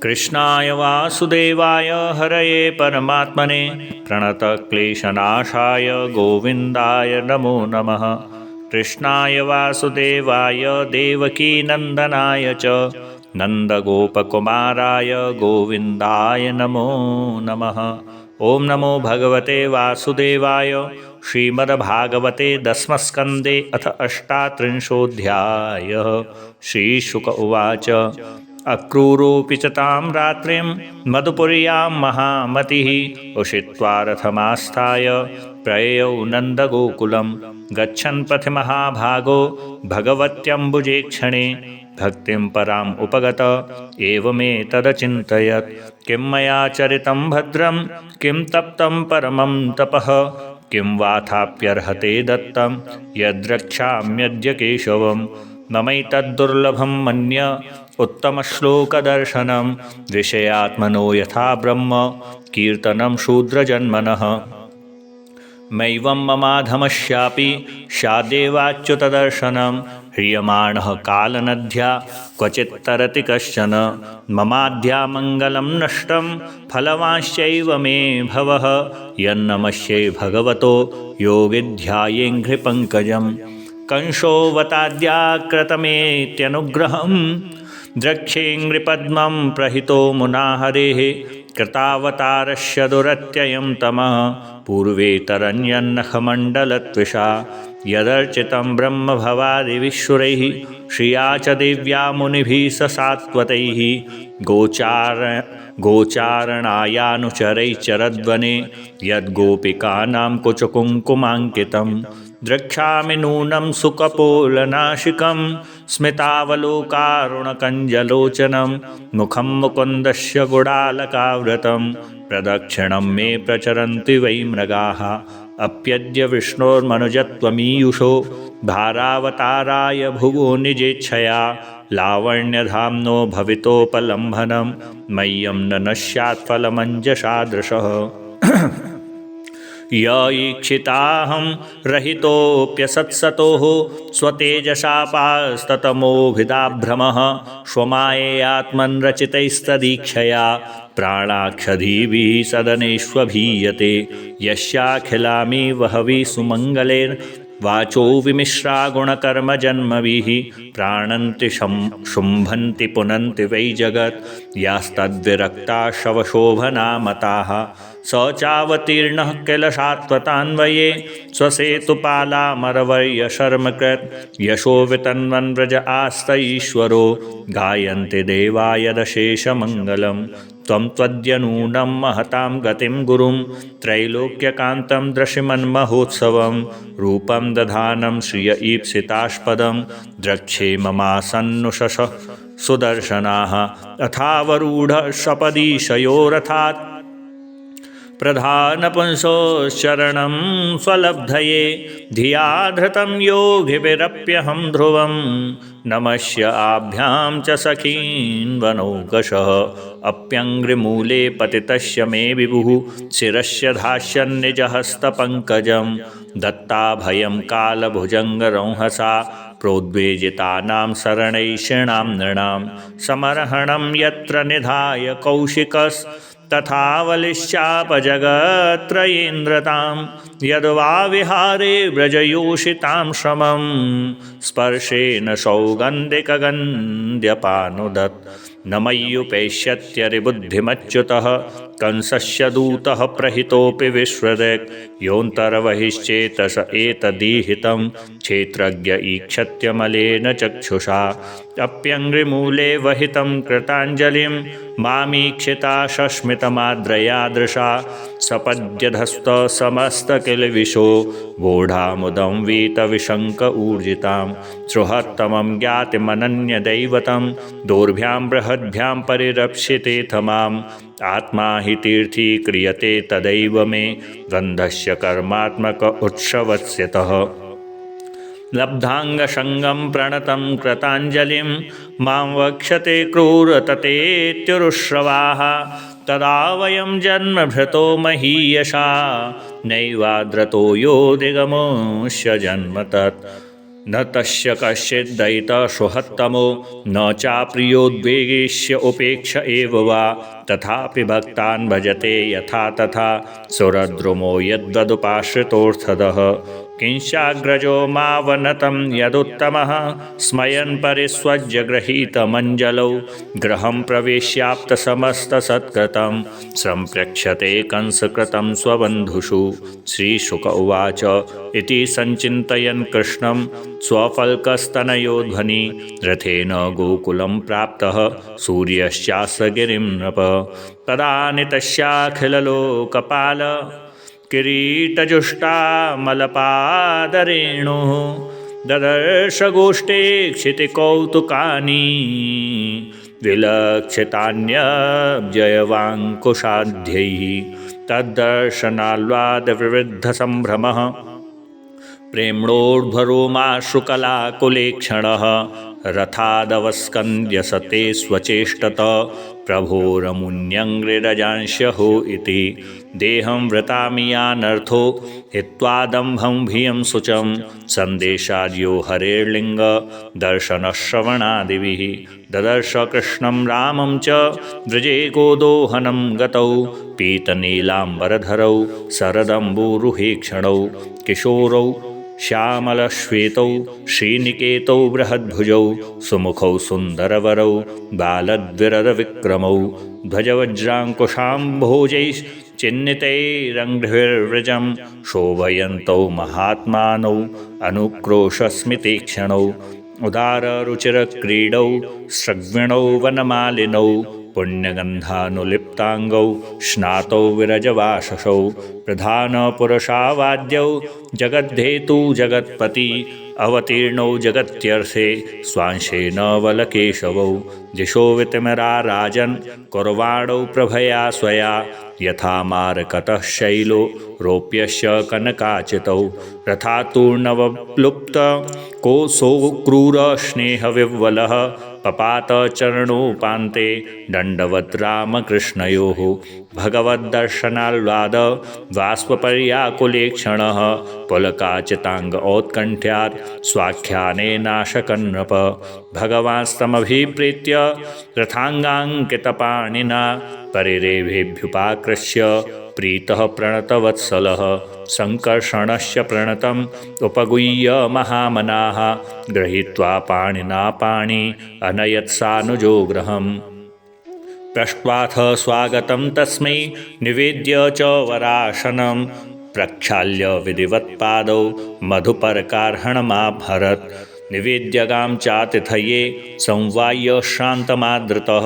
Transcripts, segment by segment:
कृष्णाय वासुदेवाय हरये परमात्मने प्रणतक्लेशनाशाय गोविन्दाय नमो नमः। कृष्णाय वासुदेवाय देवकीनन्दनाय च नन्दगोपकुमाराय गोविन्दाय नमो नमः। ओम नमो भगवते वासुदेवाय। श्रीमद्भागवते दशमस्कन्धे अथ अष्टात्रिंशोऽध्यायः। श्रीशुक उवाच अक्रूरोऽपि च तां रात्रिं मधुपुर्यां महामतिः उषित्वा रथमास्थाय प्रययौ नन्दगोकुलं गच्छन् पथि महाभागो भगवत्यम्बुजेक्षणे भक्तिं पराम् उपगत एवमेतदचिन्तयत् किं मया चरितं भद्रं किं तप्तं परमं तपः किं वाथाप्यर्हते दत्तं यद्रक्ष्याम्यद्य केशवं ममैतद्दुर्लभं मन्य उत्तमश्लोकदर्शनं विषयात्मनो यथा ब्रह्म कीर्तनं शूद्रजन्मनः मैवं ममाधमस्यापि स्यादेवाच्युतदर्शनं ह्रियमाणः कालनद्या क्वचित्तरति कश्चन ममाद्या मङ्गलं नष्टं फलवांश्चैव मे भवः यन्नमस्यै भगवतो योगिध्यायेऽङ्घ्रिपङ्कजं कंसोऽवताद्याकृतमेत्यनुग्रहं द्रक्ष्येऽङ्घ्रिपद्मं प्रहितो मुना हरेः कृतावतारस्य दुरत्ययं तमः पूर्वेतरन्यन्नखमण्डलत्विषा यदर्चितं ब्रह्मभवादिविश्वरैः श्रिया च दिव्या मुनिभिः स सात्वतैः गोचारणायानुचरैश्चरद्वने यद्गोपिकानां कुचकुङ्कुमाङ्कितं द्रक्ष्यामि नूनं सुकपोलनाशिकं स्मितावलोकारुणकञ्जलोचनं मुखं मुकुन्दस्य गुडालकाव्रतं प्रदक्षिणं मे प्रचरन्ति वै मृगाः अप्यद्य विष्णोर्मनुजत्वमीयुषो भारावताराय भुवो निजेच्छया लावण्यधाम्नो भवितोपलम्भनं मह्यं न नश्यात् फलमञ्जसादृशः य ईक्षिताहं रहितोऽप्यसत्सतोः स्वतेजशापास्ततमोभिदाभ्रमः स्वमाययात्मन्रचितैस्तदीक्षया प्राणाक्षधीभिः सदनेष्वभीयते यस्याखिलामि वहवि सुमङ्गलैर्वाचो विमिश्रा गुणकर्मजन्मभिः प्राणन्ति शुम्भन्ति पुनन्ति वै जगत् यास्तद्विरक्ता शवशोभनामताः स चावतीर्णः किल सात्वतान्वये स्वसेतुपालामरवर्यशर्मकृत् यशो वितन्वन् व्रज आस्त ईश्वरो गायन्ति देवा यदशेषमङ्गलं त्वं त्वद्यनूनं महतां गतिं गुरुं त्रैलोक्यकान्तं दृशिमन्महोत्सवं रूपं दधानं श्रिय ईप्सितास्पदं द्रक्ष्ये ममासन्नुषश सुदर्शनाः अथावरूढ सपदीशयोरथात् प्रधानपुंसोश्चरणं स्वलब्धये धिया धृतं योगिभिरप्यहं ध्रुवं नमस्य आभ्यां च सखीन् वनौकशः अप्यङ्घ्रिमूले पतितस्य मे विभुः शिरस्य धास्यन्निजहस्तपङ्कजं दत्ताभयं कालभुजङ्गरंहसा प्रोद्वेजितानां शरणैषिणां नृणां समर्हणं यत्र निधाय कौशिकस्तथावलिश्चापजगत्त्रयेन्द्रतां यद्वा विहारे व्रजयोषितां श्रमं स्पर्शेन सौगन्धिकगन्ध्यपानुदत् न मय्युपैष्यत्यरिबुद्धिमच्युतः कंसस्य दूतः प्रहितोऽपि विश्वदक् योऽन्तर्बहिश्चेतस एतदीहितं क्षेत्रज्ञ ईक्षत्यमलेन चक्षुषा अप्यङ्घ्रिमूले वहितं कृताञ्जलिं मामीक्षिता सस्मितमाद्रयादृशा सपद्यधस्तसमस्तकिलविशो वोढामुदं वीतविशङ्क ऊर्जितां सृहत्तमं ज्ञातिमनन्यदैवतं दोर्भ्यां बृहद्भ्यां परिरप्स्यतेऽथ माम् आत्मा हि तीर्थी क्रियते तदैव मे गन्धस्य कर्मात्मक उत्सवस्यतः लब्धाङ्गसङ्गं प्रणतं कृताञ्जलिं मां वक्ष्यते क्रूरततेत्युरुश्रवाः तदा वयं जन्मभृतो महीयशा नैवाद्रतो योऽधिगमोऽस्य जन्म तत् न तस्य कश्चिद्दयितसुहत्तमो न चाप्रियोद्वेगेश्य उपेक्ष एव वा तथापि भक्तान् भजते यथा तथा सुरद्रुमो यद्वदुपाश्रितोऽर्थदः किंशाग्रजो मावनतं यदुत्तमः स्मयन् परिस्वज्य गृहीतमञ्जलौ गृहं प्रवेश्याप्तसमस्तसत्कृतं सम्प्रेक्ष्यते कंसकृतं स्वबन्धुषु। श्रीशुक उवाच इति सञ्चिन्तयन् कृष्णं स्वफल्कस्तनयोध्वनि रथेन गोकुलं प्राप्तः सूर्यश्चास्य गिरिं नृप तदा नितस्याखिललोकपाल किरीटजुष्टामलपादरेणुः ददर्शगोष्ठे क्षितिकौतुकानि विलक्षितान्यब्जयवाङ्कुशाद्यैः तद्दर्शनाल्वादविवृद्धसम्भ्रमः प्रेम्णोर्ध्वरोमाश्रुकलाकुलेक्षणः रथादवस्कन्द्य सते स्वचेष्टत प्रभोरमुन्यङ्ग्रिरजांस्यहो इति देहं व्रतामियानर्थो हित्वादम्भं भियं शुचं सन्देशाद्यो हरेर्लिङ्ग दर्शनश्रवणादिभिः ददर्श कृष्णं रामं च व्रजे गोदोहनं गतौ पीतनीलाम्बरधरौ शरदम्बुरुहेक्षणौ किशोरौ श्यामलश्वेतौ श्रीनिकेतौ बृहद्भुजौ सुमुखौ सुन्दरवरौ बालद्विरदविक्रमौ ध्वजवज्राङ्कुशाम्भोजैश्चिह्नितैरङ्घ्रिर्व्रजं शोभयन्तौ महात्मानौ अनुक्रोशस्मितीक्षणौ उदाररुचिरक्रीडौ स्रग्विणौ वनमालिनौ पुण्यगन्धानुलिप्ताङ्गौ स्नातौ विरजवाससौ प्रधानपुरुषावाद्यौ जगद्धेतु जगत्पति अवतीर्णौ जगत्यर्थे स्वांशेन वलकेशवौ दिशो वितिमराराजन् कुर्वाणौ प्रभया स्वया यथा मारकतः शैलो रोप्यस्य कनकाचितौ रथातूर्णवप्लुप्त कोसो क्रूरस्नेहविह्वलः पपात चरणोपान्ते दण्डवत् रामकृष्णयोः भगवद्दर्शनाल्वाद बाष्पर्याकुलेक्षणः पुलकाचिताङ्ग औत्कण्ठ्यात् स्वाख्यानेनाशकन्नृप भगवांस्तमभिप्रीत्य रथाङ्गाङ्कितपाणिना परिरेभेभ्युपाकृष्य प्रीतः प्रणतवत्सलः सङ्कर्षणस्य प्रणतम् उपगुह्य महामनाः गृहीत्वा पाणिना पाणि अनयत्सानुजो गृहम् पृष्ट्वाथ स्वागतं तस्मै निवेद्य च वरासनं प्रक्षाल्य विधिवत्पादौ मधुपर्कार्हणमाभरत् निवेद्यगां चातिथये संवाह्य श्रान्तमादृतः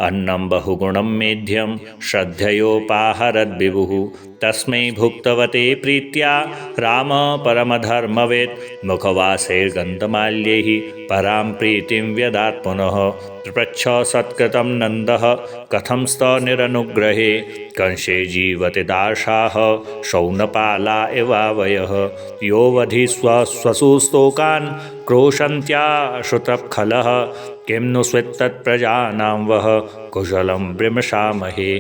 अन्नं बहुगुणं मेध्यं श्रद्धयोपाहरद्विभुः तस्मै भुक्तवते प्रीत्या राम परमधर्मवेत् मुखवासैर्गन्धमाल्यैः परां प्रीतिं व्यदात् पुनः पृच्छ सत्कृतं नन्दः कथं स्तनिरनुग्रहे कंसे जीवति दार्शाः शौनपाला इवावयः योऽवधि स्वसुस्तोकान् क्रोशन्त्याश्रुतखलः किं नु स्वित्तत्प्रजानां वः कुशलं विमृशामहे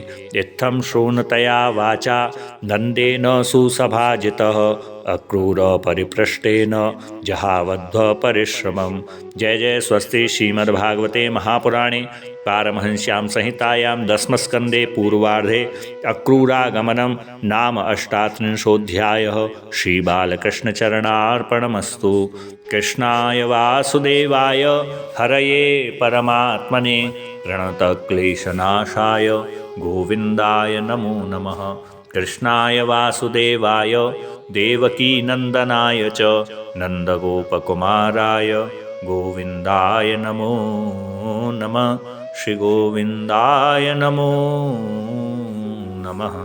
इत्थं शृणुतया वाचा नन्देन सुसभाजितः अक्रूरपरिपृष्टेन जहावध्वपरिश्रमं। जय जय स्वस्ति श्रीमद्भागवते महापुराणे पारमहंस्यां संहितायां दशमस्कन्धे पूर्वार्धे अक्रूरागमनं नाम अष्टात्रिंशोऽध्यायः। श्रीबालकृष्णचरणार्पणमस्तु। कृष्णाय वासुदेवाय हरये परमात्मने प्रणतक्लेशनाशाय गोविन्दाय नमो नमः। कृष्णाय वासुदेवाय देवकीनन्दनाय च नन्दगोपकुमाराय गोविन्दाय नमो नमः। श्रीगोविन्दाय नमो नमः।